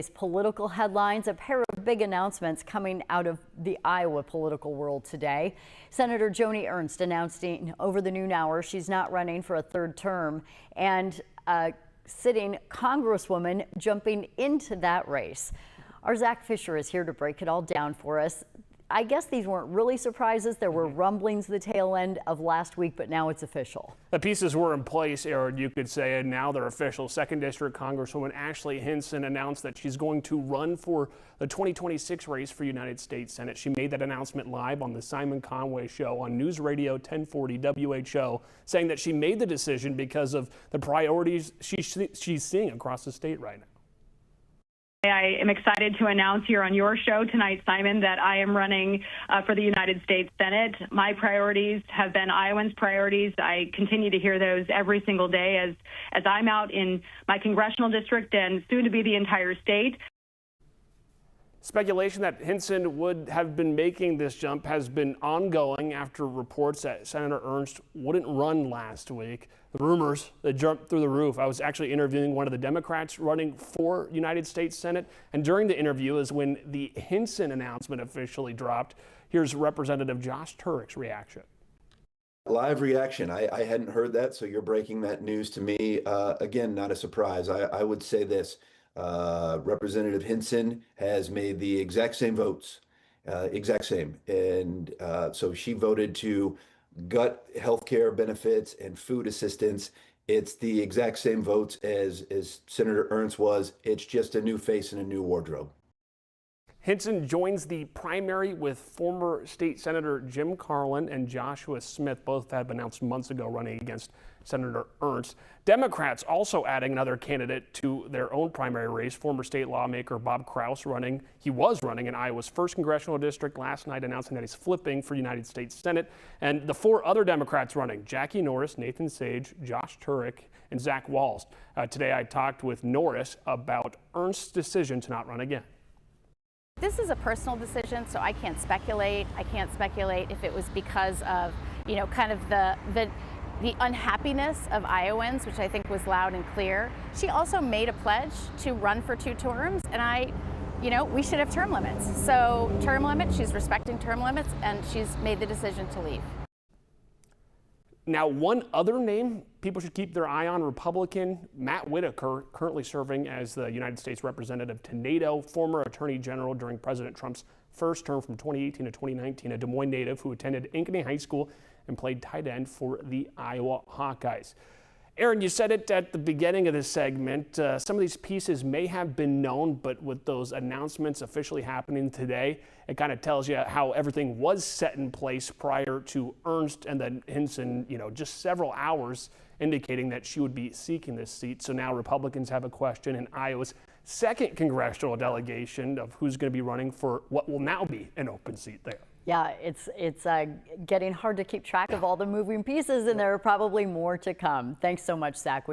Political headlines, a pair of big announcements coming out of the Iowa political world today. Senator Joni Ernst announcing over the noon hour she's not running for a third term, and a sitting Congresswoman jumping into that race. Our Zach Fisher is here to break it all down for us. I guess these weren't really surprises. There were rumblings the tail end of last week, but now it's official. The pieces were in place, Aaron, you could say, and now they're official. 2nd District Congresswoman Ashley Hinson announced that she's going to run for the 2026 race for United States Senate. She made that announcement live on the Simon Conway Show on News Radio 1040 WHO, saying that she made the decision because of the priorities she's seeing across the state right now. I am excited to announce here on your show tonight, Simon, that I am running for the United States Senate. My priorities have been Iowans' priorities. I continue to hear those every single day as I'm out in my congressional district and soon to be the entire state. Speculation that Hinson would have been making this jump has been ongoing after reports that Senator Ernst wouldn't run last week. The rumors that jumped through the roof. I was actually interviewing one of the Democrats running for United States Senate, and during the interview is when the Hinson announcement officially dropped. Here's Representative Josh Turek's reaction. Live reaction. I hadn't heard that, so you're breaking that news to me. Again, not a surprise. I would say this. Representative Hinson has made the exact same votes, and so she voted to gut healthcare benefits and food assistance. It's the exact same votes as Senator Ernst was. It's just a new face and a new wardrobe. Hinson joins the primary with former state Senator Jim Carlin and Joshua Smith. Both had been announced months ago running against Senator Ernst. Democrats also adding another candidate to their own primary race. Former state lawmaker Bob Kraus running. He was running in Iowa's 1st congressional district last night, announcing that he's flipping for United States Senate. And the 4 other Democrats running: Jackie Norris, Nathan Sage, Josh Turek, and Zach Walz. Today I talked with Norris about Ernst's decision to not run again. This is a personal decision, so I can't speculate. I can't speculate if it was because of, kind of the unhappiness of Iowans, which I think was loud and clear. She also made a pledge to run for 2 terms, and we should have term limits. So term limits, she's respecting term limits, and she's made the decision to leave. Now, one other name people should keep their eye on: Republican Matt Whitaker, currently serving as the United States representative to NATO, former attorney general during President Trump's first term from 2018 to 2019, a Des Moines native who attended Ankeny High School and played tight end for the Iowa Hawkeyes. Aaron, you said it at the beginning of this segment. Some of these pieces may have been known, but with those announcements officially happening today, it kind of tells you how everything was set in place prior to Ernst and then Hinson, just several hours indicating that she would be seeking this seat. So now Republicans have a question in Iowa's 2nd congressional delegation of who's going to be running for what will now be an open seat there. Yeah, it's getting hard to keep track of all the moving pieces, and there are probably more to come. Thanks so much, Zach.